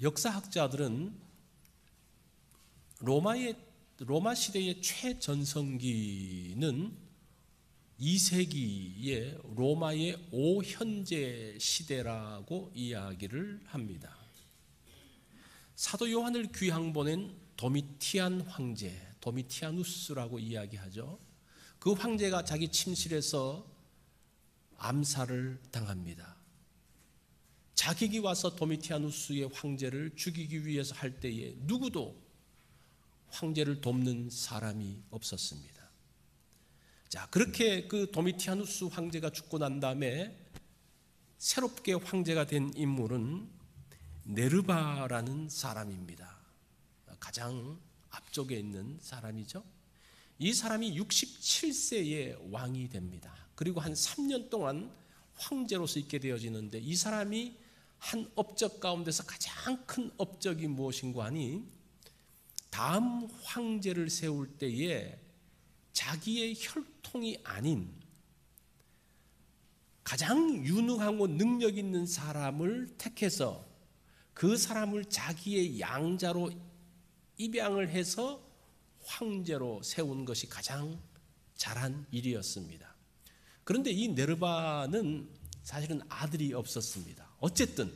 역사학자들은 로마 시대의 최전성기는 2세기의 로마의 오현재 시대라고 이야기를 합니다. 사도 요한을 귀양 보낸 도미티안 황제, 도미티아누스라고 이야기하죠. 그 황제가 자기 침실에서 암살을 당합니다. 자객이 와서 도미티아누스의 황제를 죽이기 위해서 할 때에 누구도 황제를 돕는 사람이 없었습니다. 자, 그렇게 그 도미티아누스 황제가 죽고 난 다음에 새롭게 황제가 된 인물은 네르바라는 사람입니다. 가장 앞쪽에 있는 사람이죠. 이 사람이 67세의 왕이 됩니다. 그리고 한 3년 동안 황제로서 있게 되어지는데, 이 사람이 한 업적 가운데서 가장 큰 업적이 무엇인가 하니, 다음 황제를 세울 때에 자기의 혈통이 아닌 가장 유능하고 능력 있는 사람을 택해서 그 사람을 자기의 양자로 입양을 해서 황제로 세운 것이 가장 잘한 일이었습니다. 그런데 이 네르바는 사실은 아들이 없었습니다. 어쨌든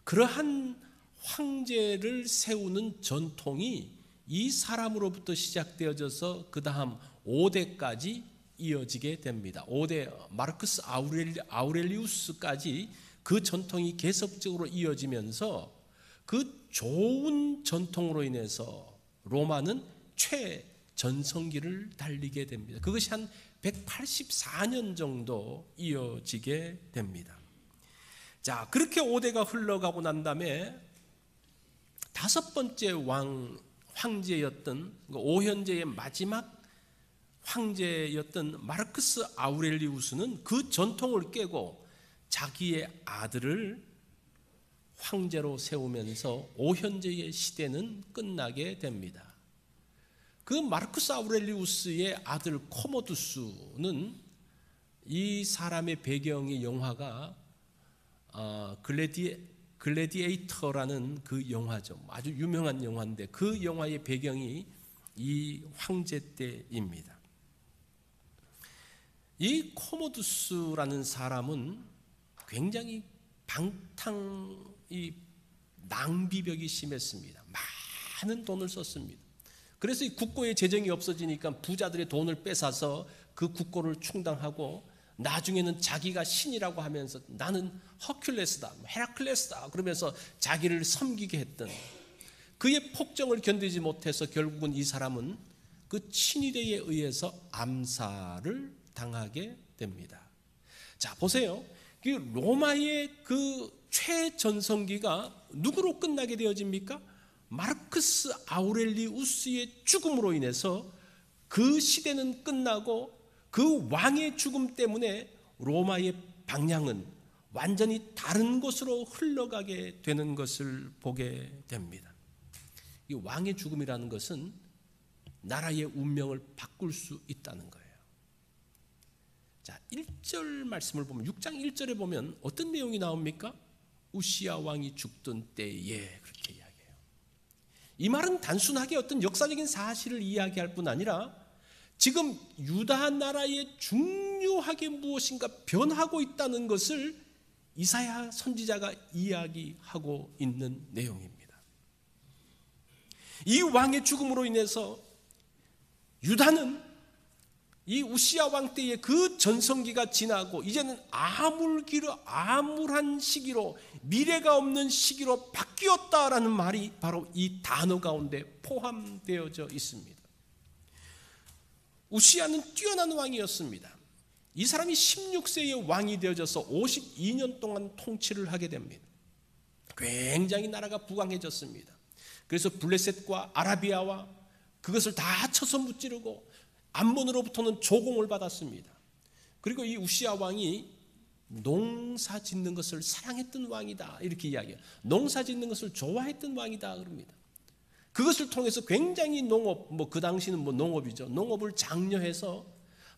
그러한 황제를 세우는 전통이 이 사람으로부터 시작되어져서 그 다음 5대까지 이어지게 됩니다. 5대 마르쿠스 아우렐리우스까지 그 전통이 계속적으로 이어지면서 그 좋은 전통으로 인해서 로마는 최전성기를 달리게 됩니다. 그것이 한 184년 정도 이어지게 됩니다. 자, 그렇게 5대가 흘러가고 난 다음에 다섯 번째 황제였던 오현제의 마지막 황제였던 마르쿠스 아우렐리우스는 그 전통을 깨고 자기의 아들을 황제로 세우면서 오현제의 시대는 끝나게 됩니다. 그 마르쿠스 아우렐리우스의 아들 코모두스는 이 사람의 배경의 영화가 글래디에이터라는 그 영화죠. 아주 유명한 영화인데 그 영화의 배경이 이 황제 때입니다. 이 코모두스라는 사람은 굉장히 이 낭비벽이 심했습니다. 많은 돈을 썼습니다. 그래서 이 국고의 재정이 없어지니까 부자들의 돈을 뺏어서 그 국고를 충당하고 나중에는 자기가 신이라고 하면서 나는 허큘레스다, 헤라클레스다 그러면서 자기를 섬기게 했던, 그의 폭정을 견디지 못해서 결국은 이 사람은 그 친위대에 의해서 암살을 당하게 됩니다. 자, 보세요. 그 로마의 그 최전성기가 누구로 끝나게 되어집니까? 마르쿠스 아우렐리우스의 죽음으로 인해서 그 시대는 끝나고 그 왕의 죽음 때문에 로마의 방향은 완전히 다른 곳으로 흘러가게 되는 것을 보게 됩니다. 이 왕의 죽음이라는 것은 나라의 운명을 바꿀 수 있다는 거예요. 자, 1절 말씀을 보면 6장 1절에 보면 어떤 내용이 나옵니까? 우시야 왕이 죽던 때에, 그렇게 이야기해요. 이 말은 단순하게 어떤 역사적인 사실을 이야기할 뿐 아니라 지금 유다 나라에 중요하게 무엇인가 변하고 있다는 것을 이사야 선지자가 이야기하고 있는 내용입니다. 이 왕의 죽음으로 인해서 유다는 이 우시야 왕 때의 그 전성기가 지나고 이제는 암울한 시기로, 미래가 없는 시기로 바뀌었다라는 말이 바로 이 단어 가운데 포함되어져 있습니다. 우시야는 뛰어난 왕이었습니다. 이 사람이 16세의 왕이 되어져서 52년 동안 통치를 하게 됩니다. 굉장히 나라가 부강해졌습니다. 그래서 블레셋과 아라비아와 그것을 다 쳐서 무찌르고 암몬으로부터는 조공을 받았습니다. 그리고 이 우시야 왕이 농사 짓는 것을 사랑했던 왕이다, 이렇게 이야기해요. 농사 짓는 것을 좋아했던 왕이다 그럽니다. 그것을 통해서 굉장히 그 당시는 농업이죠. 농업을 장려해서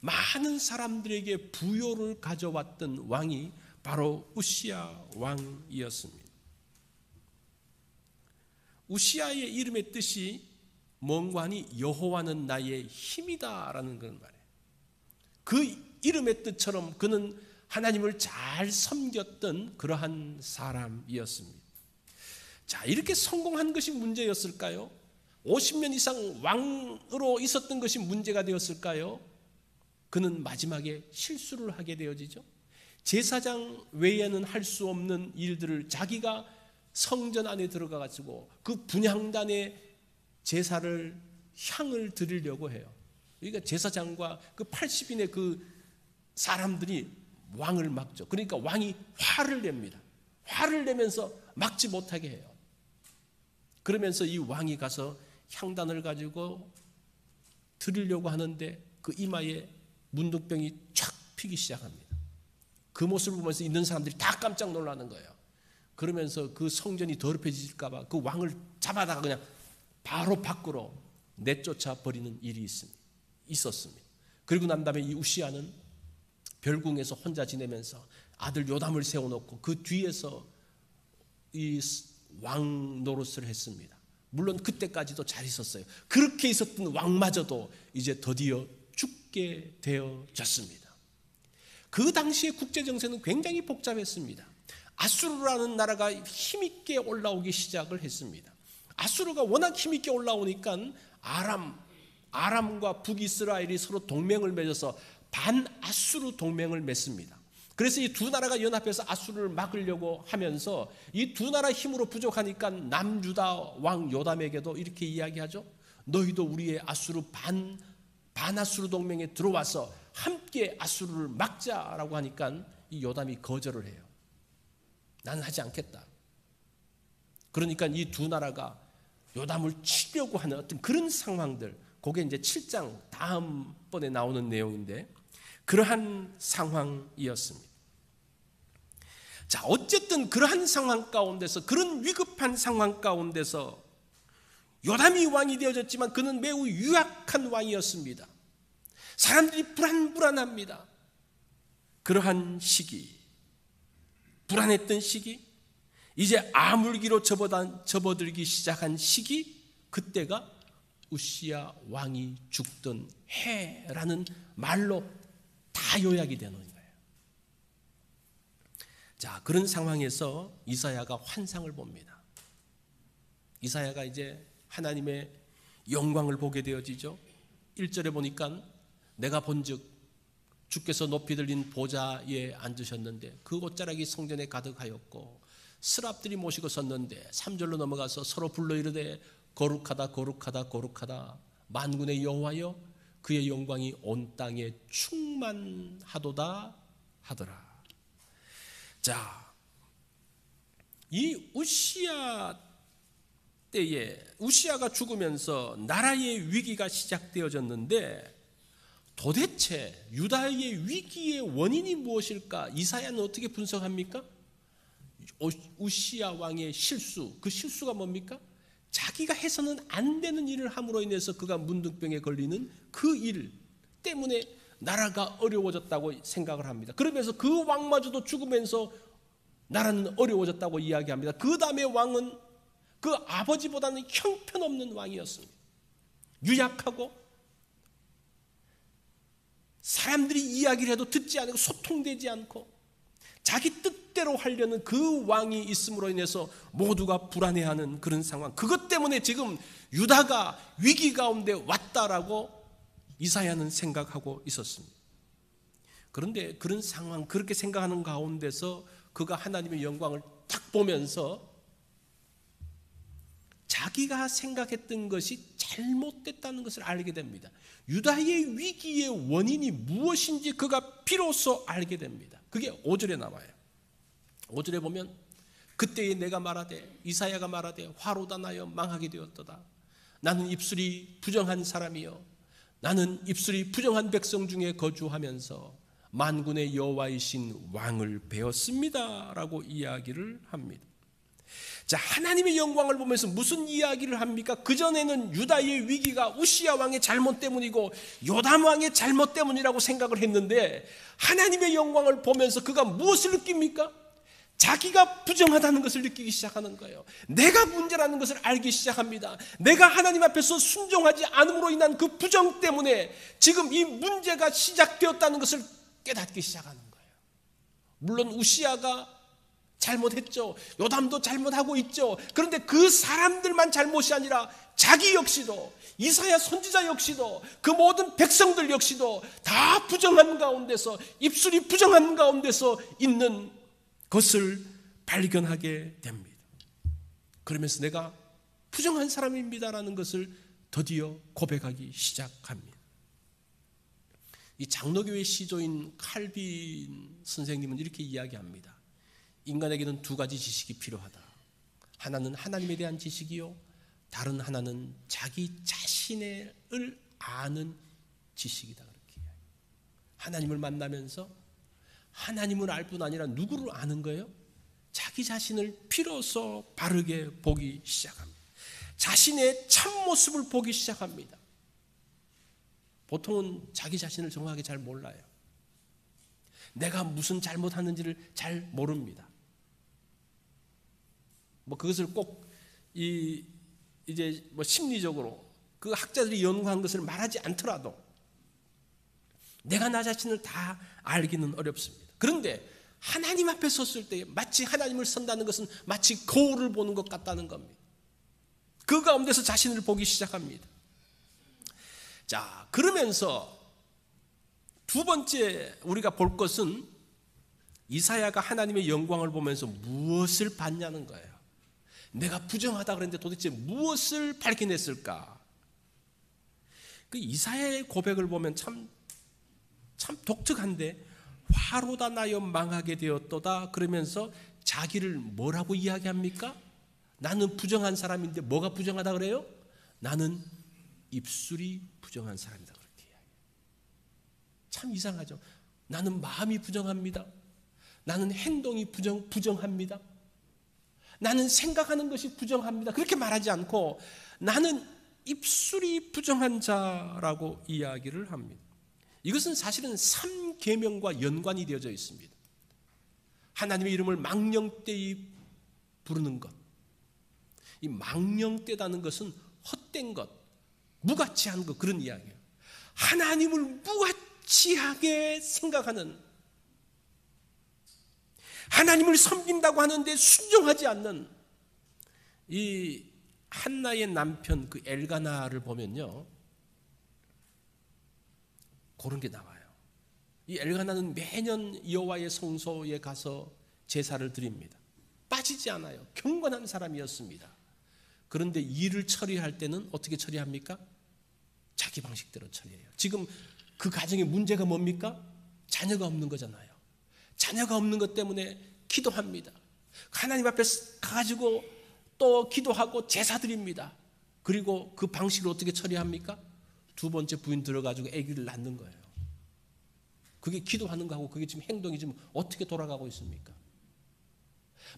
많은 사람들에게 부요를 가져왔던 왕이 바로 우시야 왕이었습니다. 우시아의 이름의 뜻이 뭔가 하니 여호와는 나의 힘이다라는 그런 말이에요. 그 이름의 뜻처럼 그는 하나님을 잘 섬겼던 그러한 사람이었습니다. 자, 이렇게 성공한 것이 문제였을까요? 50년 이상 왕으로 있었던 것이 문제가 되었을까요? 그는 마지막에 실수를 하게 되어지죠. 제사장 외에는 할 수 없는 일들을 자기가 성전 안에 들어가 가지고 그 분향단에 제사를 향을 드리려고 해요. 그러니까 제사장과 그 80인의 그 사람들이 왕을 막죠. 그러니까 왕이 화를 냅니다. 화를 내면서 막지 못하게 해요. 그러면서 이 왕이 가서 향단을 가지고 드리려고 하는데 그 이마에 문둥병이 촥 피기 시작합니다. 그 모습을 보면서 있는 사람들이 다 깜짝 놀라는 거예요. 그러면서 그 성전이 더럽혀질까 봐 그 왕을 잡아다가 그냥 바로 밖으로 내쫓아 버리는 일이 있었습니다. 그리고 난 다음에 이 우시아는 별궁에서 혼자 지내면서 아들 요담을 세워놓고 그 뒤에서 이 왕 노릇을 했습니다. 물론 그때까지도 잘 있었어요. 그렇게 있었던 왕마저도 이제 드디어 죽게 되어졌습니다. 그 당시의 국제정세는 굉장히 복잡했습니다. 아수르라는 나라가 힘있게 올라오기 시작을 했습니다. 아수르가 워낙 힘있게 올라오니까 아람과 북이스라엘이 서로 동맹을 맺어서 반아수르 동맹을 맺습니다. 그래서 이 두 나라가 연합해서 아수르를 막으려고 하면서 이 두 나라 힘으로 부족하니까 남유다 왕 요담에게도 이렇게 이야기하죠. 너희도 우리의 아수르 반아수르 동맹에 들어와서 함께 아수르를 막자라고 하니까 이 요담이 거절을 해요. 나는 하지 않겠다. 그러니까 이 두 나라가 요담을 치려고 하는 어떤 그런 상황들, 그게 이제 7장 다음번에 나오는 내용인데 그러한 상황이었습니다. 자, 어쨌든 그러한 상황 가운데서, 그런 위급한 상황 가운데서 요담이 왕이 되어졌지만 그는 매우 유약한 왕이었습니다. 사람들이 불안합니다. 그러한 시기, 불안했던 시기, 이제 암울기로 접어들기 시작한 시기, 그때가 우시야 왕이 죽던 해라는 말로 다 요약이 되는 거예요. 자, 그런 상황에서 이사야가 환상을 봅니다. 이사야가 이제 하나님의 영광을 보게 되어지죠. 1절에 보니까 내가 본즉 주께서 높이 들린 보좌에 앉으셨는데 그 옷자락이 성전에 가득하였고 스랍들이 모시고 섰는데 3절로 넘어가서 서로 불러 이르되 거룩하다 거룩하다 거룩하다 만군의 여호와여 그의 영광이 온 땅에 충만하도다 하더라. 자, 이 우시야 때에 우시야가 죽으면서 나라의 위기가 시작되어졌는데 도대체 유다의 위기의 원인이 무엇일까? 이사야는 어떻게 분석합니까? 우시야 왕의 실수, 그 실수가 뭡니까? 자기가 해서는 안 되는 일을 함으로 인해서 그가 문둥병에 걸리는 그 일 때문에 나라가 어려워졌다고 생각을 합니다. 그러면서 그 왕마저도 죽으면서 나라는 어려워졌다고 이야기합니다. 그 다음에 왕은 그 아버지보다는 형편없는 왕이었습니다. 유약하고 사람들이 이야기를 해도 듣지 않고 소통되지 않고 자기 뜻대로 하려는 그 왕이 있음으로 인해서 모두가 불안해하는 그런 상황. 그것 때문에 지금 유다가 위기 가운데 왔다라고 이사야는 생각하고 있었습니다. 그런데 그런 상황, 그렇게 생각하는 가운데서 그가 하나님의 영광을 딱 보면서 자기가 생각했던 것이 잘못됐다는 것을 알게 됩니다. 유다의 위기의 원인이 무엇인지 그가 비로소 알게 됩니다. 그게 5절에 나와요. 5절에 보면 그때에 내가 말하되 이사야가 말하되 화로다 나여 망하게 되었도다. 나는 입술이 부정한 사람이요 나는 입술이 부정한 백성 중에 거주하면서 만군의 여호와이신 왕을 배웠습니다 라고 이야기를 합니다. 자, 하나님의 영광을 보면서 무슨 이야기를 합니까? 그전에는 유다의 위기가 우시야 왕의 잘못 때문이고 요담 왕의 잘못 때문이라고 생각을 했는데 하나님의 영광을 보면서 그가 무엇을 느낍니까? 자기가 부정하다는 것을 느끼기 시작하는 거예요. 내가 문제라는 것을 알기 시작합니다. 내가 하나님 앞에서 순종하지 않음으로 인한 그 부정 때문에 지금 이 문제가 시작되었다는 것을 깨닫기 시작하는 거예요. 물론 우시아가 잘못했죠. 요담도 잘못하고 있죠. 그런데 그 사람들만 잘못이 아니라 자기 역시도, 이사야 선지자 역시도, 그 모든 백성들 역시도 다 부정한 가운데서, 입술이 부정한 가운데서 있는 것을 발견하게 됩니다. 그러면서 내가 부정한 사람입니다라는 것을 드디어 고백하기 시작합니다. 이 장로교회 시조인 칼빈 선생님은 이렇게 이야기합니다. 인간에게는 두 가지 지식이 필요하다. 하나는 하나님에 대한 지식이요, 다른 하나는 자기 자신을 아는 지식이다. 그렇게 하나님을 만나면서 하나님을 알 뿐 아니라 누구를 아는 거예요? 자기 자신을 비로소 바르게 보기 시작합니다. 자신의 참모습을 보기 시작합니다. 보통은 자기 자신을 정확하게 잘 몰라요. 내가 무슨 잘못하는지를 잘 모릅니다. 그것을 꼭 이제 심리적으로 그 학자들이 연구한 것을 말하지 않더라도 내가 나 자신을 다 알기는 어렵습니다. 그런데 하나님 앞에 섰을 때 마치 하나님을 선다는 것은 마치 거울을 보는 것 같다는 겁니다. 그 가운데서 자신을 보기 시작합니다. 자, 그러면서 두 번째 우리가 볼 것은 이사야가 하나님의 영광을 보면서 무엇을 봤냐는 거예요. 내가 부정하다 그랬는데 도대체 무엇을 발견했을까? 그 이사야의 고백을 보면 참 독특한데, 화로다 나여 망하게 되었도다 그러면서 자기를 뭐라고 이야기합니까? 나는 부정한 사람인데 뭐가 부정하다 그래요? 나는 입술이 부정한 사람이다 그렇게 이야기해요. 참 이상하죠. 나는 마음이 부정합니다. 나는 행동이 부정합니다. 나는 생각하는 것이 부정합니다. 그렇게 말하지 않고 나는 입술이 부정한 자라고 이야기를 합니다. 이것은 사실은 3계명과 연관이 되어져 있습니다. 하나님의 이름을 망령되이 부르는 것. 이 망령되다는 것은 헛된 것, 무가치한 것, 그런 이야기예요. 하나님을 무가치하게 생각하는, 하나님을 섬긴다고 하는데 순종하지 않는 이 한나의 남편 그 엘가나를 보면요, 그런 게 나와요. 이 엘가나는 매년 여호와의 성소에 가서 제사를 드립니다. 빠지지 않아요. 경건한 사람이었습니다. 그런데 일을 처리할 때는 어떻게 처리합니까? 자기 방식대로 처리해요. 지금 그 가정의 문제가 뭡니까? 자녀가 없는 거잖아요. 자녀가 없는 것 때문에 기도합니다. 하나님 앞에 가가지고 또 기도하고 제사 드립니다. 그리고 그 방식을 어떻게 처리합니까? 두 번째 부인 들어가지고 아기를 낳는 거예요. 그게 기도하는 거하고 그게 지금 행동이 지금 어떻게 돌아가고 있습니까?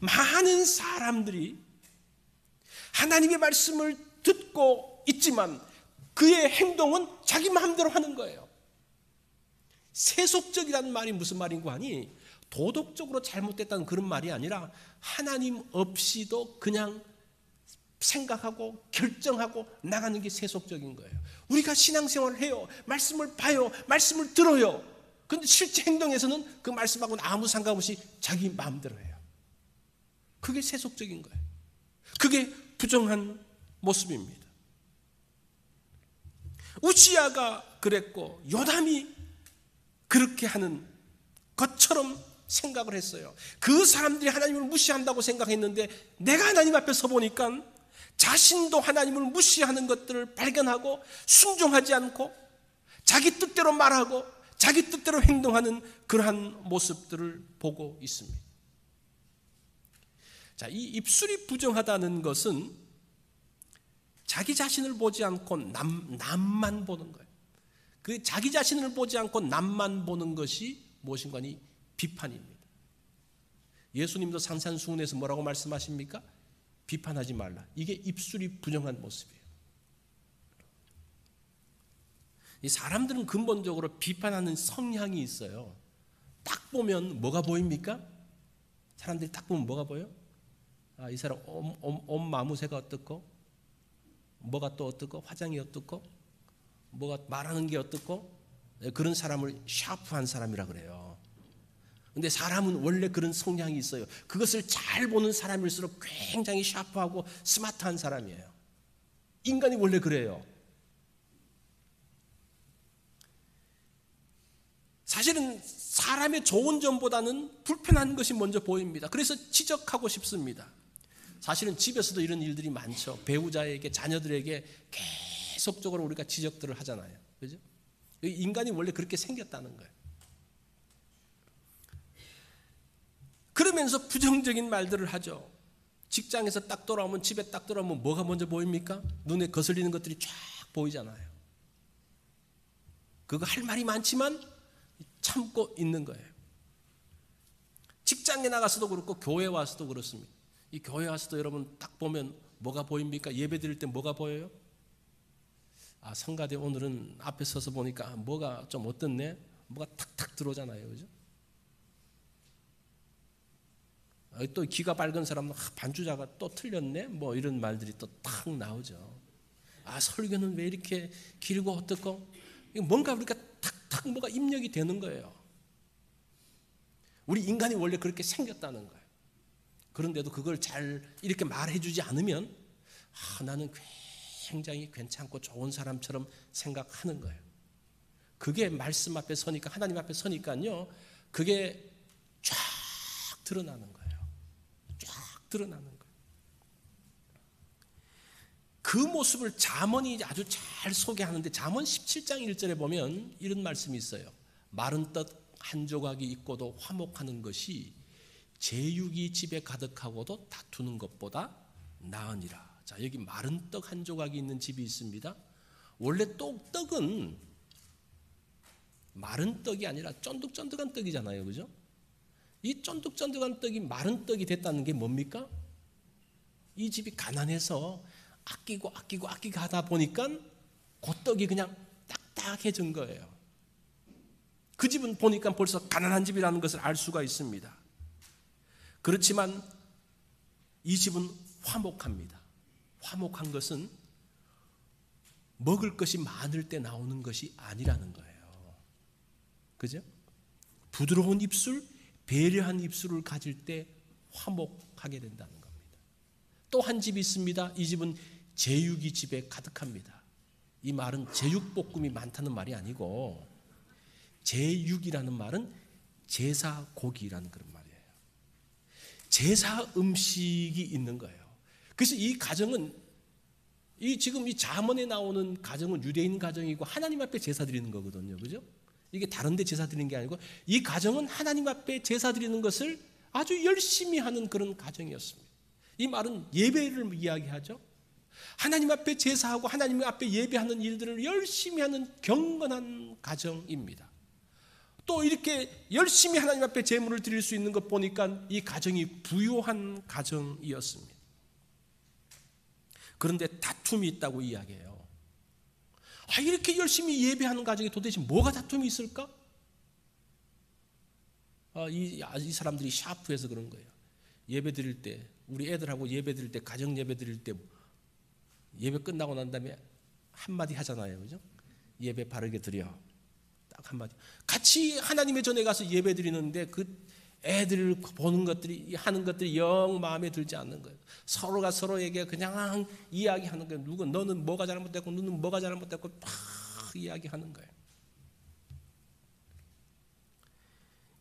많은 사람들이 하나님의 말씀을 듣고 있지만 그의 행동은 자기 마음대로 하는 거예요. 세속적이라는 말이 무슨 말인고 하니, 도덕적으로 잘못됐다는 그런 말이 아니라 하나님 없이도 그냥 생각하고 결정하고 나가는 게 세속적인 거예요. 우리가 신앙생활을 해요. 말씀을 봐요. 말씀을 들어요. 그런데 실제 행동에서는 그 말씀하고는 아무 상관없이 자기 마음대로 해요. 그게 세속적인 거예요. 그게 부정한 모습입니다. 우시야가 그랬고 요담이 그렇게 하는 것처럼 생각을 했어요. 그 사람들이 하나님을 무시한다고 생각했는데 내가 하나님 앞에 서 보니까 자신도 하나님을 무시하는 것들을 발견하고 순종하지 않고 자기 뜻대로 말하고 자기 뜻대로 행동하는 그러한 모습들을 보고 있습니다. 자, 이 입술이 부정하다는 것은 자기 자신을 보지 않고 남만 보는 거예요. 그 자기 자신을 보지 않고 남만 보는 것이 무엇인가 하니 비판입니다. 예수님도 산산수훈에서 뭐라고 말씀하십니까? 비판하지 말라. 이게 입술이 부정한 모습이에요. 이 사람들은 근본적으로 비판하는 성향이 있어요. 딱 보면 뭐가 보입니까? 사람들이 딱 보면 뭐가 보여? 아, 이 사람 옷 마무새가 어떻고, 뭐가 또 어떻고, 화장이 어떻고, 뭐가 말하는 게 어떻고, 그런 사람을 샤프한 사람이라 그래요. 근데 사람은 원래 그런 성향이 있어요. 그것을 잘 보는 사람일수록 굉장히 샤프하고 스마트한 사람이에요. 인간이 원래 그래요. 사실은 사람의 좋은 점보다는 불편한 것이 먼저 보입니다. 그래서 지적하고 싶습니다. 사실은 집에서도 이런 일들이 많죠. 배우자에게, 자녀들에게 계속적으로 우리가 지적들을 하잖아요. 그죠? 인간이 원래 그렇게 생겼다는 거예요. 그러면서 부정적인 말들을 하죠. 직장에서 딱 돌아오면, 집에 딱 돌아오면 뭐가 먼저 보입니까? 눈에 거슬리는 것들이 쫙 보이잖아요. 그거 할 말이 많지만 참고 있는 거예요. 직장에 나가서도 그렇고 교회 와서도 그렇습니다. 이 교회 와서도 여러분 딱 보면 뭐가 보입니까? 예배 드릴 때 뭐가 보여요? 아, 성가대 오늘은 앞에 서서 보니까 뭐가 좀 어떻네? 뭐가 탁탁 들어오잖아요. 그죠? 또 귀가 밝은 사람은 반주자가 또 틀렸네? 뭐 이런 말들이 또 탁 나오죠. 아, 설교는 왜 이렇게 길고 어떻고? 뭔가 우리가 탁탁 뭐가 입력이 되는 거예요. 우리 인간이 원래 그렇게 생겼다는 거예요. 그런데도 그걸 잘 이렇게 말해주지 않으면 나는 굉장히 괜찮고 좋은 사람처럼 생각하는 거예요. 그게 말씀 앞에 서니까, 하나님 앞에 서니까요, 그게 쫙 드러나는 거예요. 쫙 드러나는 거예요. 그 모습을 잠언이 아주 잘 소개하는데, 잠언 17장 1절에 보면 이런 말씀이 있어요. 마른 떡 한 조각이 있고도 화목하는 것이 제육이 집에 가득하고도 다투는 것보다 나으니라. 자, 여기 마른 떡 한 조각이 있는 집이 있습니다. 원래 떡은 마른 떡이 아니라 쫀득쫀득한 떡이잖아요. 그죠? 이 쫀득쫀득한 떡이 마른 떡이 됐다는 게 뭡니까? 이 집이 가난해서 아끼고 하다 보니까 그 떡이 그냥 딱딱해진 거예요. 그 집은 보니까 벌써 가난한 집이라는 것을 알 수가 있습니다. 그렇지만 이 집은 화목합니다. 화목한 것은 먹을 것이 많을 때 나오는 것이 아니라는 거예요. 그죠? 부드러운 입술, 배려한 입술을 가질 때 화목하게 된다는 겁니다. 또 한 집이 있습니다. 이 집은 제육이 집에 가득합니다. 이 말은 제육볶음이 많다는 말이 아니고, 제육이라는 말은 제사 고기라는 그런 말이에요. 제사 음식이 있는 거예요. 그래서 이 가정은, 지금 이 잠언에 나오는 가정은 유대인 가정이고 하나님 앞에 제사 드리는 거거든요. 그죠? 이게 다른 데 제사 드리는 게 아니고, 이 가정은 하나님 앞에 제사 드리는 것을 아주 열심히 하는 그런 가정이었습니다. 이 말은 예배를 이야기하죠. 하나님 앞에 제사하고 하나님 앞에 예배하는 일들을 열심히 하는 경건한 가정입니다. 또 이렇게 열심히 하나님 앞에 제물을 드릴 수 있는 것 보니까 이 가정이 부요한 가정이었습니다. 그런데 다툼이 있다고 이야기해요. 이렇게 열심히 예배하는 가정에 도대체 뭐가 다툼이 있을까? 이 사람들이 샤프해서 그런 거예요. 예배 드릴 때, 우리 애들하고 예배 드릴 때, 가정 예배 드릴 때 예배 끝나고 난 다음에 한마디 하잖아요. 그죠? 예배 바르게 드려. 딱 한마디. 같이 하나님의 전에 가서 예배 드리는데 그 애들 보는 것들이, 하는 것들이 영 마음에 들지 않는 거예요. 서로가 서로에게 그냥 이야기하는 거예요. 너는 뭐가 잘못됐고, 너는 뭐가 잘못됐고, 막 이야기하는 거예요.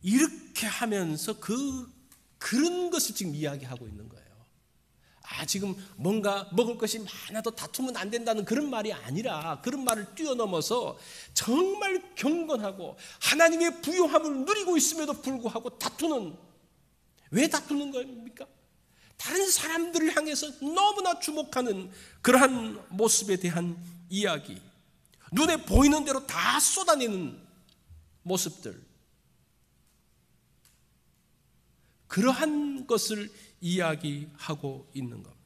이렇게 하면서 그런 것을 지금 이야기하고 있는 거예요. 지금 뭔가 먹을 것이 많아도 다투면 안 된다는 그런 말이 아니라, 그런 말을 뛰어넘어서 정말 경건하고 하나님의 부요함을 누리고 있음에도 불구하고 왜 다투는 겁니까? 다른 사람들을 향해서 너무나 주목하는 그러한 모습에 대한 이야기, 눈에 보이는 대로 다 쏟아내는 모습들, 그러한 것을 이야기하고 있는 겁니다.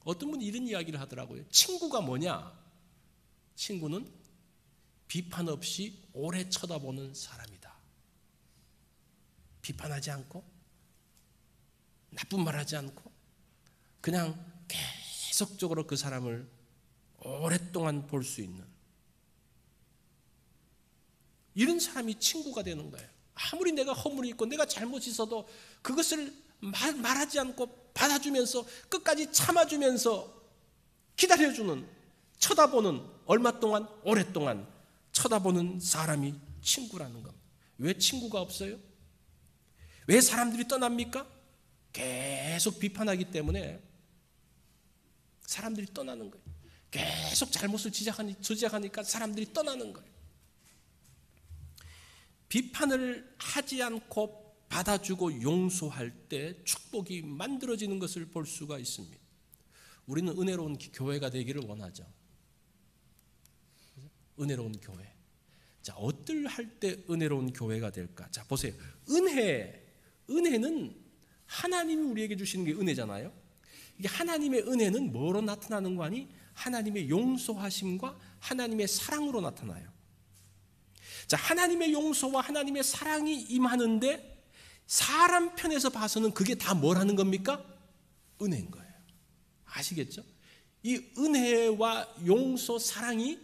어떤 분이 이런 이야기를 하더라고요. 친구가 뭐냐? 친구는 비판 없이 오래 쳐다보는 사람이다. 비판하지 않고 나쁜 말 하지 않고 그냥 계속적으로 그 사람을 오랫동안 볼 수 있는 이런 사람이 친구가 되는 거예요. 아무리 내가 허물이 있고 내가 잘못이 있어도 그것을 말하지 않고 받아주면서 끝까지 참아주면서 기다려주는, 쳐다보는, 얼마 동안? 오랫동안 쳐다보는 사람이 친구라는 겁니다. 왜 친구가 없어요? 왜 사람들이 떠납니까? 계속 비판하기 때문에 사람들이 떠나는 거예요. 계속 잘못을 지적하니까 사람들이 떠나는 거예요. 비판을 하지 않고 받아주고 용서할 때 축복이 만들어지는 것을 볼 수가 있습니다. 우리는 은혜로운 교회가 되기를 원하죠. 은혜로운 교회. 자, 어떨할 때 은혜로운 교회가 될까? 자, 보세요. 은혜는 하나님이 우리에게 주시는 게 은혜잖아요. 이게 하나님의 은혜는 뭐로 나타나는 거 아니? 하나님의 용서하심과 하나님의 사랑으로 나타나요. 자, 하나님의 용서와 하나님의 사랑이 임하는데 사람 편에서 봐서는 그게 다 뭐라는 겁니까? 은혜인 거예요. 아시겠죠? 이 은혜와 용서, 사랑이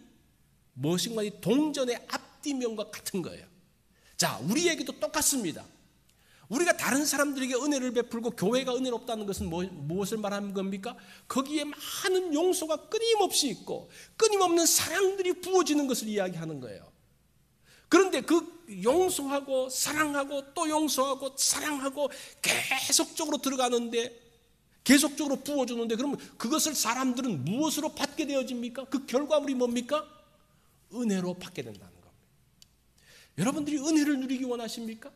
무엇인가 동전의 앞뒤면과 같은 거예요. 자, 우리에게도 똑같습니다. 우리가 다른 사람들에게 은혜를 베풀고 교회가 은혜롭다는 것은 무엇을 말하는 겁니까? 거기에 많은 용서가 끊임없이 있고 끊임없는 사랑들이 부어지는 것을 이야기하는 거예요. 그런데 그 용서하고 사랑하고 또 용서하고 사랑하고 계속적으로 들어가는데 계속적으로 부어주는데 그러면 그것을 사람들은 무엇으로 받게 되어집니까? 그 결과물이 뭡니까? 은혜로 받게 된다는 겁니다. 여러분들이 은혜를 누리기 원하십니까?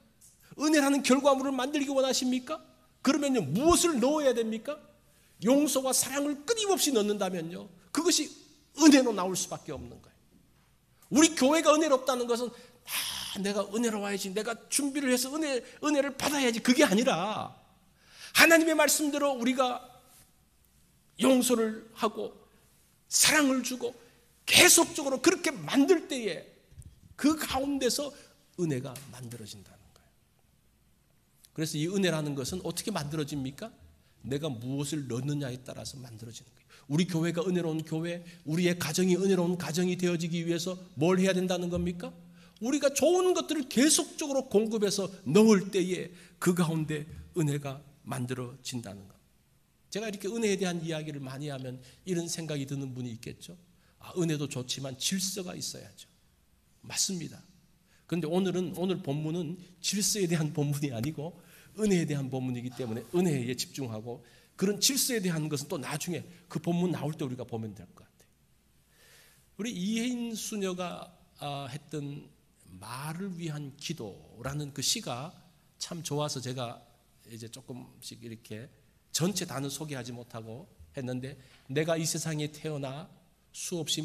은혜라는 결과물을 만들기 원하십니까? 그러면요 무엇을 넣어야 됩니까? 용서와 사랑을 끊임없이 넣는다면요 그것이 은혜로 나올 수밖에 없는 거예요. 우리 교회가 은혜롭다는 것은 내가 은혜로워야지, 내가 준비를 해서 은혜를 받아야지, 그게 아니라 하나님의 말씀대로 우리가 용서를 하고 사랑을 주고 계속적으로 그렇게 만들 때에 그 가운데서 은혜가 만들어진다는 거예요. 그래서 이 은혜라는 것은 어떻게 만들어집니까? 내가 무엇을 넣느냐에 따라서 만들어지는 거예요. 우리 교회가 은혜로운 교회, 우리의 가정이 은혜로운 가정이 되어지기 위해서 뭘 해야 된다는 겁니까? 우리가 좋은 것들을 계속적으로 공급해서 넣을 때에 그 가운데 은혜가 만들어진다는 것. 제가 이렇게 은혜에 대한 이야기를 많이 하면 이런 생각이 드는 분이 있겠죠. 은혜도 좋지만 질서가 있어야죠. 맞습니다. 그런데 오늘 본문은 질서에 대한 본문이 아니고 은혜에 대한 본문이기 때문에 은혜에 집중하고 그런 질서에 대한 것은 또 나중에 그 본문 나올 때 우리가 보면 될 것 같아요. 우리 이혜인 수녀가 했던 말을 위한 기도라는 그 시가 참 좋아서 제가 이제 조금씩 이렇게 전체 단어 소개하지 못하고 했는데, 내가 이 세상에 태어나 수없이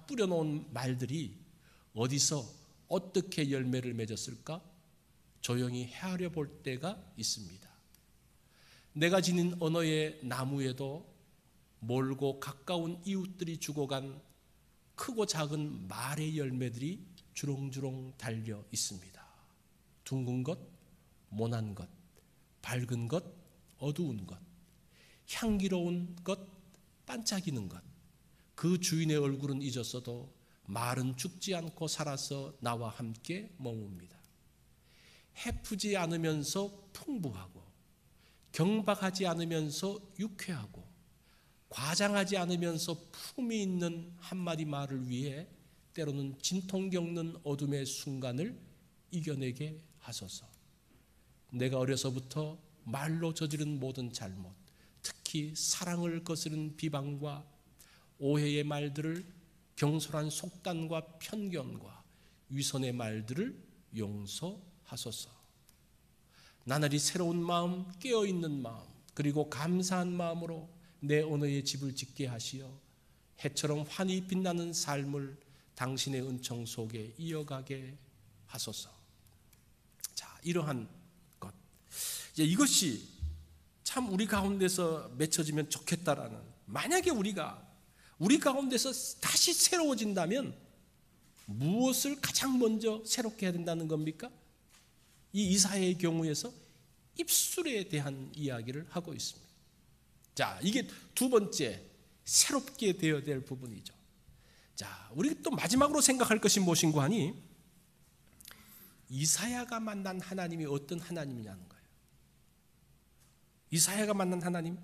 뿌려놓은 말들이 어디서 어떻게 열매를 맺었을까? 조용히 헤아려 볼 때가 있습니다. 내가 지닌 언어의 나무에도 멀고 가까운 이웃들이 주고간 크고 작은 말의 열매들이 주렁주렁 달려 있습니다. 둥근 것, 모난 것, 밝은 것, 어두운 것, 향기로운 것, 반짝이는 것. 그 주인의 얼굴은 잊었어도 말은 죽지 않고 살아서 나와 함께 머뭅니다. 해프지 않으면서 풍부하고 경박하지 않으면서 유쾌하고 과장하지 않으면서 품이 있는 한마디 말을 위해 때로는 진통 겪는 어둠의 순간을 이겨내게 하소서. 내가 어려서부터 말로 저지른 모든 잘못, 특히 사랑을 거스른 비방과 오해의 말들을, 경솔한 속단과 편견과 위선의 말들을 용서하소서. 나날이 새로운 마음, 깨어있는 마음, 그리고 감사한 마음으로 내 언어의 집을 짓게 하시어 해처럼 환히 빛나는 삶을 당신의 은총 속에 이어가게 하소서. 자, 이러한 것, 이제 이것이 참 우리 가운데서 맺혀지면 좋겠다라는, 만약에 우리 가운데서 다시 새로워진다면 무엇을 가장 먼저 새롭게 해야 된다는 겁니까? 이 이사야의 경우에서 입술에 대한 이야기를 하고 있습니다. 자, 이게 두 번째 새롭게 되어야 될 부분이죠. 자, 우리 또 마지막으로 생각할 것이 무엇인고 하니 이사야가 만난 하나님이 어떤 하나님이냐는 거예요. 이사야가 만난 하나님,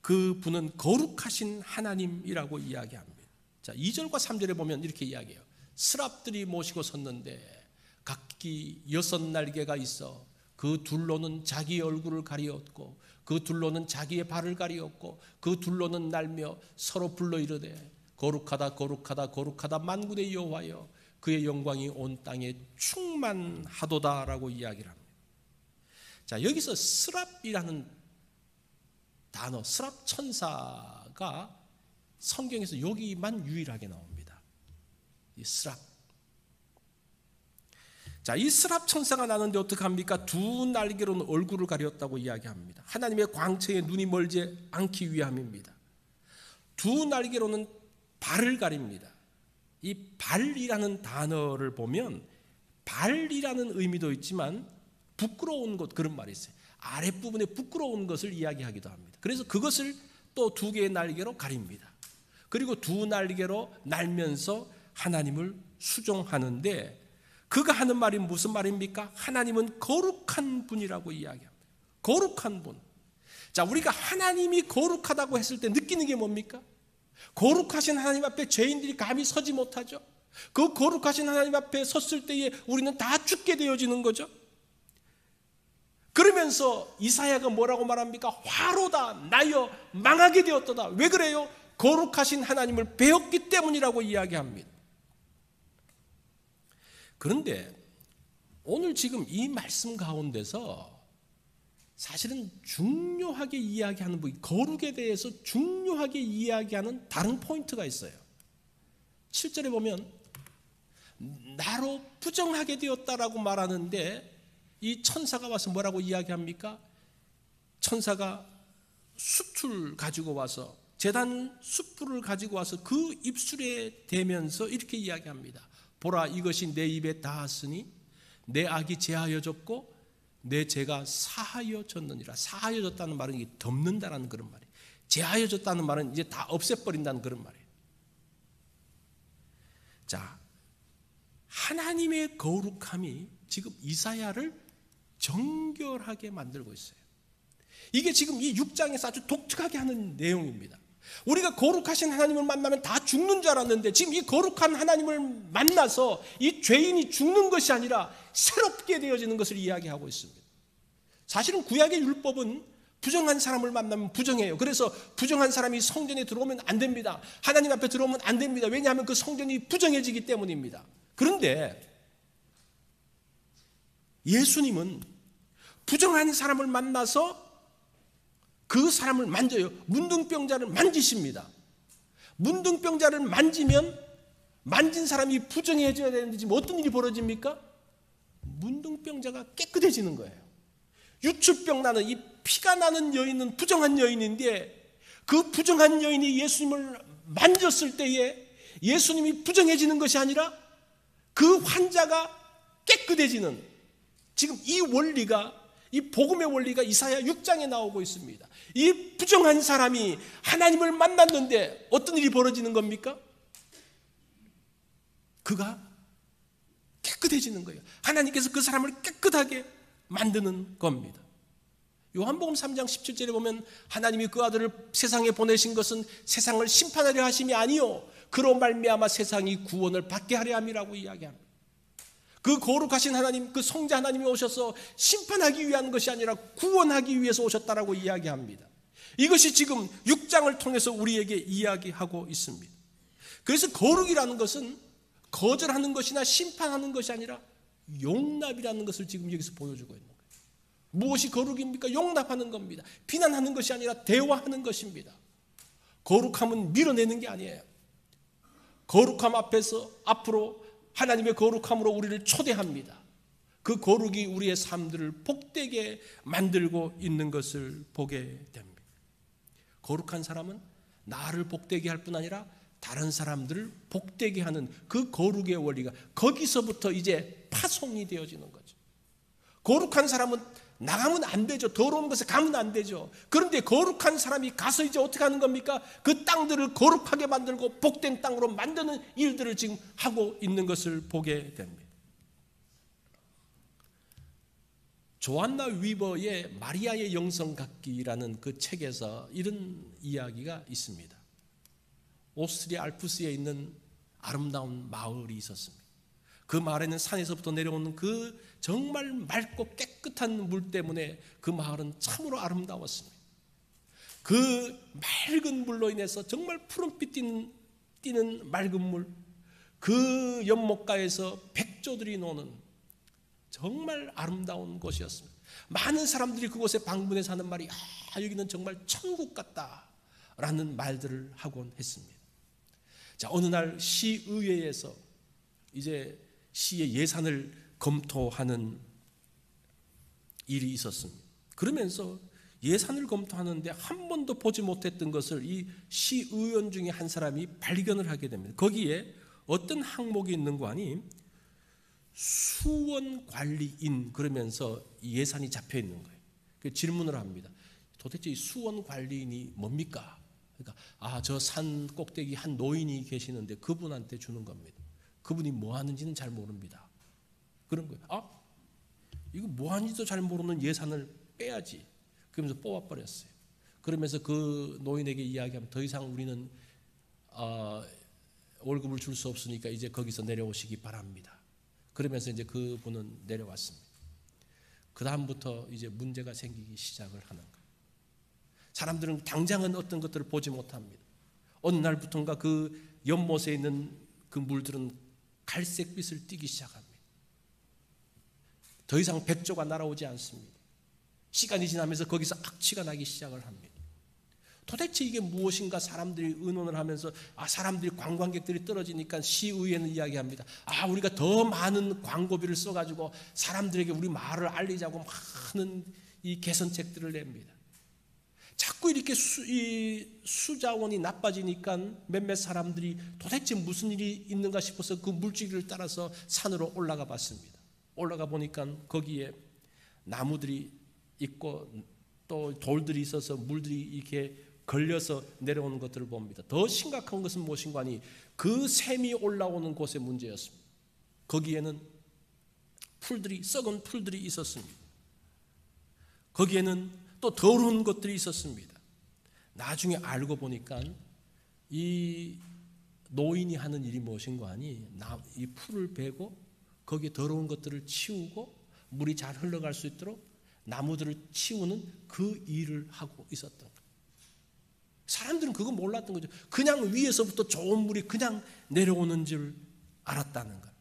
그 분은 거룩하신 하나님이라고 이야기합니다. 자, 2절과 3절에 보면 이렇게 이야기해요. 스랍들이 모시고 섰는데 각기 6날개가 있어 그 둘로는 자기의 얼굴을 가리었고 그 둘로는 자기의 발을 가리었고 그 둘로는 날며 서로 불러 이르되 거룩하다 거룩하다 거룩하다 만군의 여호와여 그의 영광이 온 땅에 충만하도다라고 이야기를 합니다. 자, 여기서 스랍이라는 단어, 스랍 천사가 성경에서 여기만 유일하게 나옵니다. 이 스랍. 자, 이 스랍 천사가 나는데 어떡합니까? 두 날개로는 얼굴을 가렸다고 이야기합니다. 하나님의 광채에 눈이 멀지 않기 위함입니다. 두 날개로는 발을 가립니다. 이 발이라는 단어를 보면 발이라는 의미도 있지만 부끄러운 것, 그런 말이 있어요. 아랫부분에 부끄러운 것을 이야기하기도 합니다. 그래서 그것을 또 두 개의 날개로 가립니다. 그리고 두 날개로 날면서 하나님을 수종하는데 그가 하는 말이 무슨 말입니까? 하나님은 거룩한 분이라고 이야기합니다. 거룩한 분. 자, 우리가 하나님이 거룩하다고 했을 때 느끼는 게 뭡니까? 거룩하신 하나님 앞에 죄인들이 감히 서지 못하죠. 그 거룩하신 하나님 앞에 섰을 때에 우리는 다 죽게 되어지는 거죠. 그러면서 이사야가 뭐라고 말합니까? 화로다 나여 망하게 되었도다. 왜 그래요? 거룩하신 하나님을 배웠기 때문이라고 이야기합니다. 그런데 오늘 지금 이 말씀 가운데서 사실은 중요하게 이야기하는 부분, 거룩에 대해서 중요하게 이야기하는 다른 포인트가 있어요. 7절에 보면 나로 부정하게 되었다라고 말하는데 이 천사가 와서 뭐라고 이야기합니까? 천사가 숯을 가지고 와서 제단 숯불을 가지고 와서 그 입술에 대면서 이렇게 이야기합니다. 보라, 이것이 내 입에 닿았으니 내 악이 제하여졌고 내 죄가 사하여졌느니라. 사하여졌다는 말은 이게 덮는다라는 그런 말이에요. 제하여졌다는 말은 이제 다 없애버린다는 그런 말이에요. 자, 하나님의 거룩함이 지금 이사야를 정결하게 만들고 있어요. 이게 지금 이 6장에서 아주 독특하게 하는 내용입니다. 우리가 거룩하신 하나님을 만나면 다 죽는 줄 알았는데 지금 이 거룩한 하나님을 만나서 이 죄인이 죽는 것이 아니라 새롭게 되어지는 것을 이야기하고 있습니다. 사실은 구약의 율법은 부정한 사람을 만나면 부정해요. 그래서 부정한 사람이 성전에 들어오면 안 됩니다. 하나님 앞에 들어오면 안 됩니다. 왜냐하면 그 성전이 부정해지기 때문입니다. 그런데 예수님은 부정한 사람을 만나서 그 사람을 만져요. 문둥병자를 만지십니다. 문둥병자를 만지면 만진 사람이 부정해져야 되는데 지금 어떤 일이 벌어집니까? 문둥병자가 깨끗해지는 거예요. 유추병 나는 이 피가 나는 여인은 부정한 여인인데 그 부정한 여인이 예수님을 만졌을 때에 예수님이 부정해지는 것이 아니라 그 환자가 깨끗해지는, 지금 이 원리가, 이 복음의 원리가 이사야 6장에 나오고 있습니다. 이 부정한 사람이 하나님을 만났는데 어떤 일이 벌어지는 겁니까? 그가 깨끗해지는 거예요. 하나님께서 그 사람을 깨끗하게 만드는 겁니다. 요한복음 3장 17절에 보면 하나님이 그 아들을 세상에 보내신 것은 세상을 심판하려 하심이 아니요 그로 말미암아 세상이 구원을 받게 하려 함이라고 이야기합니다. 그 거룩하신 하나님, 그 성자 하나님이 오셔서 심판하기 위한 것이 아니라 구원하기 위해서 오셨다라고 이야기합니다. 이것이 지금 6장을 통해서 우리에게 이야기하고 있습니다. 그래서 거룩이라는 것은 거절하는 것이나 심판하는 것이 아니라 용납이라는 것을 지금 여기서 보여주고 있는 거예요. 무엇이 거룩입니까? 용납하는 겁니다. 비난하는 것이 아니라 대화하는 것입니다. 거룩함은 밀어내는 게 아니에요. 거룩함 앞에서 앞으로 하나님의 거룩함으로 우리를 초대합니다. 그 거룩이 우리의 삶들을 복되게 만들고 있는 것을 보게 됩니다. 거룩한 사람은 나를 복되게 할 뿐 아니라 다른 사람들을 복되게 하는 그 거룩의 원리가 거기서부터 이제 파송이 되어지는 거죠. 거룩한 사람은 나가면 안 되죠. 더러운 것에 가면 안 되죠. 그런데 거룩한 사람이 가서 이제 어떻게 하는 겁니까? 그 땅들을 거룩하게 만들고 복된 땅으로 만드는 일들을 지금 하고 있는 것을 보게 됩니다. 조안나 위버의 마리아의 영성각기라는 그 책에서 이런 이야기가 있습니다. 오스트리아 알프스에 있는 아름다운 마을이 있었습니다. 그 마을에는 산에서부터 내려오는 그 정말 맑고 깨끗한 물 때문에 그 마을은 참으로 아름다웠습니다. 그 맑은 물로 인해서 정말 푸른빛 띄는 맑은 물, 그 연못가에서 백조들이 노는 정말 아름다운 곳이었습니다. 많은 사람들이 그곳에 방문해서 하는 말이 여기는 정말 천국 같다라는 말들을 하곤 했습니다. 자, 어느 날 시의회에서 이제 시의 예산을 검토하는 일이 있었습니다. 그러면서 예산을 검토하는데 한 번도 보지 못했던 것을 이 시의원 중에 한 사람이 발견을 하게 됩니다. 거기에 어떤 항목이 있는 거 아니? 수원관리인 그러면서 예산이 잡혀 있는 거예요. 그 질문을 합니다. 도대체 이 수원관리인이 뭡니까? 그러니까 저 산 꼭대기 한 노인이 계시는데 그분한테 주는 겁니다. 그분이 뭐 하는지는 잘 모릅니다. 그런 거예요. 이거 뭐 하는지도 잘 모르는 예산을 빼야지. 그러면서 뽑아버렸어요. 그러면서 그 노인에게 이야기하면 더 이상 우리는 월급을 줄 수 없으니까 이제 거기서 내려오시기 바랍니다. 그러면서 이제 그분은 내려왔습니다. 그 다음부터 이제 문제가 생기기 시작을 하는 거예요. 사람들은 당장은 어떤 것들을 보지 못합니다. 어느 날부터인가 그 연못에 있는 그 물들은 갈색빛을 띠기 시작합니다. 더 이상 백조가 날아오지 않습니다. 시간이 지나면서 거기서 악취가 나기 시작을 합니다. 도대체 이게 무엇인가 사람들이 의논을 하면서 사람들이 관광객들이 떨어지니까 시의회는 이야기합니다. 우리가 더 많은 광고비를 써가지고 사람들에게 우리 마을을 알리자고 많은 이 개선책들을 냅니다. 자꾸 이렇게 이 수자원이 나빠지니까 몇몇 사람들이 도대체 무슨 일이 있는가 싶어서 그 물줄기를 따라서 산으로 올라가 봤습니다. 올라가 보니까 거기에 나무들이 있고 또 돌들이 있어서 물들이 이렇게 걸려서 내려오는 것들을 봅니다. 더 심각한 것은 무엇인가 하니 그 샘이 올라오는 곳의 문제였습니다. 거기에는 썩은 풀들이 있었습니다. 거기에는 또 더러운 것들이 있었습니다. 나중에 알고 보니까 이 노인이 하는 일이 무엇인가 하니 이 풀을 베고 거기에 더러운 것들을 치우고 물이 잘 흘러갈 수 있도록 나무들을 치우는 그 일을 하고 있었던 거예요. 사람들은 그거 몰랐던 거죠. 그냥 위에서부터 좋은 물이 그냥 내려오는 줄 알았다는 거예요.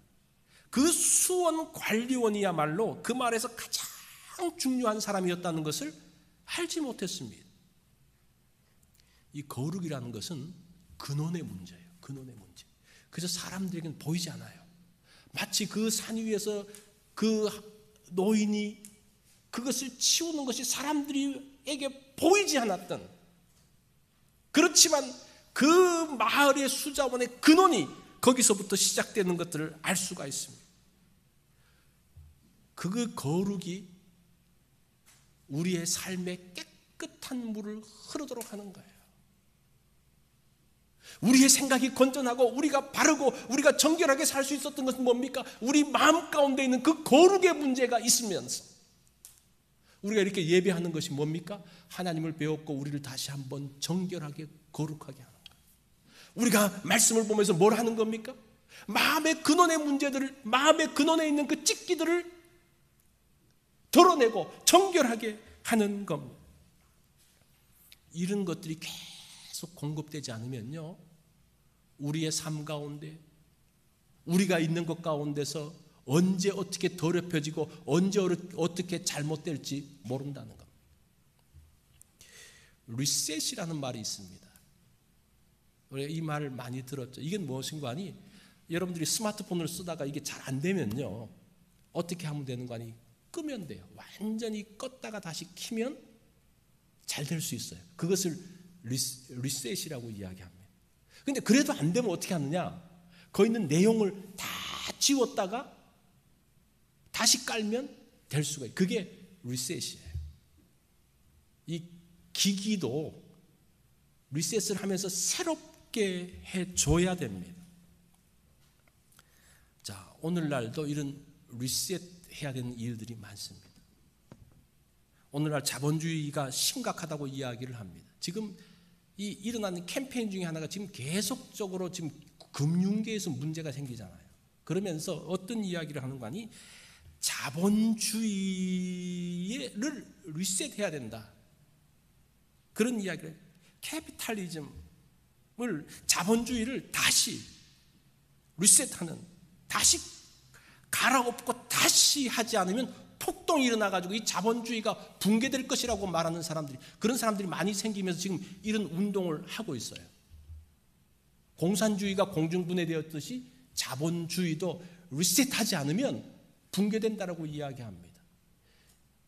그 수원 관리원이야말로 그 마을에서 가장 중요한 사람이었다는 것을 알지 못했습니다. 이 거룩이라는 것은 근원의 문제예요. 근원의 문제. 그래서 사람들에게는 보이지 않아요. 마치 그 산 위에서 그 노인이 그것을 치우는 것이 사람들에게 보이지 않았던, 그렇지만 그 마을의 수자원의 근원이 거기서부터 시작되는 것들을 알 수가 있습니다. 그 거룩이 우리의 삶에 깨끗한 물을 흐르도록 하는 거예요. 우리의 생각이 건전하고 우리가 바르고 우리가 정결하게 살 수 있었던 것은 뭡니까? 우리 마음 가운데 있는 그 거룩의 문제가 있으면서 우리가 이렇게 예배하는 것이 뭡니까? 하나님을 배웠고 우리를 다시 한번 정결하게 거룩하게 하는 거예요. 우리가 말씀을 보면서 뭘 하는 겁니까? 마음의 근원의 문제들을, 마음의 근원에 있는 그 찢기들을 드러내고 정결하게 하는 겁니다. 이런 것들이 계속 공급되지 않으면요, 우리의 삶 가운데, 우리가 있는 것 가운데서 언제 어떻게 더럽혀지고 언제 어떻게 잘못될지 모른다는 겁니다. 리셋이라는 말이 있습니다. 우리가 이 말을 많이 들었죠. 이게 무엇인가 하니, 여러분들이 스마트폰을 쓰다가 이게 잘 안 되면요, 어떻게 하면 되는 거 아니? 끄면 돼요. 완전히 껐다가 다시 켜면 잘 될 수 있어요. 그것을 리셋이라고 이야기합니다. 그런데 그래도 안 되면 어떻게 하느냐? 거기 있는 내용을 다 지웠다가 다시 깔면 될 수가 있어요. 그게 리셋이에요. 이 기기도 리셋을 하면서 새롭게 해줘야 됩니다. 자, 오늘날도 이런 리셋해야 되는 일들이 많습니다. 오늘날 자본주의가 심각하다고 이야기를 합니다. 지금 이 일어나는 캠페인 중에 하나가 지금 계속적으로 지금 금융계에서 문제가 생기잖아요. 그러면서 어떤 이야기를 하는 거 아니? 자본주의를 리셋해야 된다. 그런 이야기를, 캐피탈리즘을, 자본주의를 다시 리셋하는, 다시 갈아엎고 다시 하지 않으면 폭동이 일어나가지고 이 자본주의가 붕괴될 것이라고 말하는 사람들이, 그런 사람들이 많이 생기면서 지금 이런 운동을 하고 있어요. 공산주의가 공중분해되었듯이 자본주의도 리셋하지 않으면 붕괴된다라고 이야기합니다.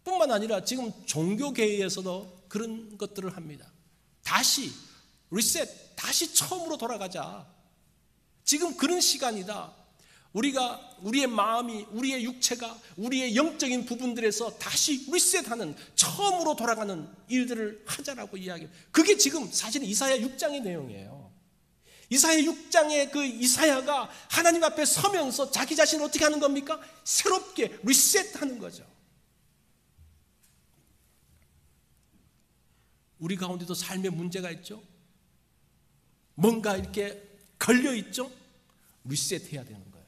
뿐만 아니라 지금 종교계에서도 그런 것들을 합니다. 다시 리셋, 다시 처음으로 돌아가자. 지금 그런 시간이다. 우리가 우리의 마음이, 우리의 육체가, 우리의 영적인 부분들에서 다시 리셋하는, 처음으로 돌아가는 일들을 하자라고 이야기해요. 그게 지금 사실은 이사야 6장의 내용이에요. 이사야 6장의 그 이사야가 하나님 앞에 서면서 자기 자신을 어떻게 하는 겁니까? 새롭게 리셋하는 거죠. 우리 가운데도 삶에 문제가 있죠. 뭔가 이렇게 걸려있죠. 리셋해야 되는 거예요.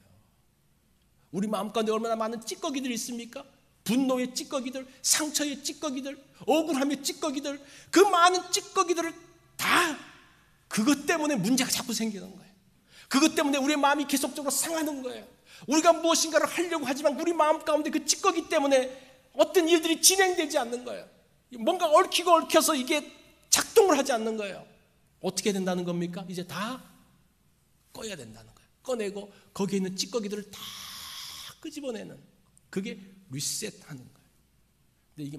우리 마음 가운데 얼마나 많은 찌꺼기들이 있습니까? 분노의 찌꺼기들, 상처의 찌꺼기들, 억울함의 찌꺼기들, 그 많은 찌꺼기들을 다 그것 때문에 문제가 자꾸 생기는 거예요. 그것 때문에 우리의 마음이 계속적으로 상하는 거예요. 우리가 무엇인가를 하려고 하지만 우리 마음 가운데 그 찌꺼기 때문에 어떤 일들이 진행되지 않는 거예요. 뭔가 얽히고 얽혀서 이게 작동을 하지 않는 거예요. 어떻게 된다는 겁니까? 이제 다 꺼야 된다는 거예요. 꺼내고 거기에 있는 찌꺼기들을 다 끄집어내는, 그게 리셋하는 거예요. 근데 이게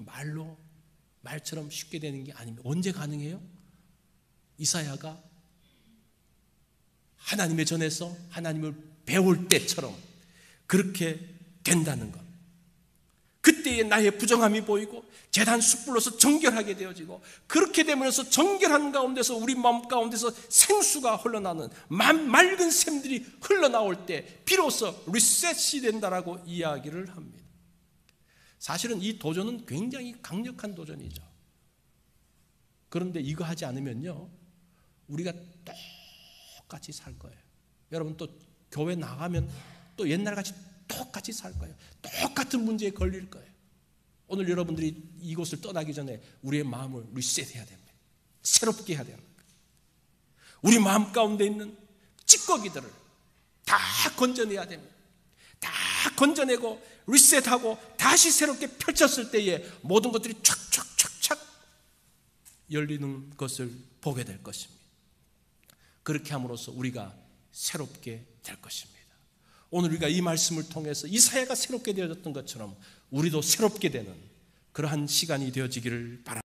말처럼 쉽게 되는 게 아닙니다. 언제 가능해요? 이사야가 하나님의 전에서 하나님을 배울 때처럼 그렇게 된다는 것. 그때에 나의 부정함이 보이고 제단 숯불로서 정결하게 되어지고, 그렇게 되면서 정결한 가운데서 우리 마음 가운데서 생수가 흘러나는 맑은 샘들이 흘러나올 때 비로소 리셋이 된다라고 이야기를 합니다. 사실은 이 도전은 굉장히 강력한 도전이죠. 그런데 이거 하지 않으면요, 우리가 똑같이 살 거예요. 여러분 또 교회 나가면 또 옛날같이 똑같이 살 거예요. 똑같은 문제에 걸릴 거예요. 오늘 여러분들이 이곳을 떠나기 전에 우리의 마음을 리셋해야 됩니다. 새롭게 해야 됩니다. 우리 마음 가운데 있는 찌꺼기들을 다 건져내야 됩니다. 다 건져내고 리셋하고 다시 새롭게 펼쳤을 때에 모든 것들이 촥촥촥촥 열리는 것을 보게 될 것입니다. 그렇게 함으로써 우리가 새롭게 될 것입니다. 오늘 우리가 이 말씀을 통해서 이사야가 새롭게 되어졌던 것처럼 우리도 새롭게 되는 그러한 시간이 되어지기를 바랍니다.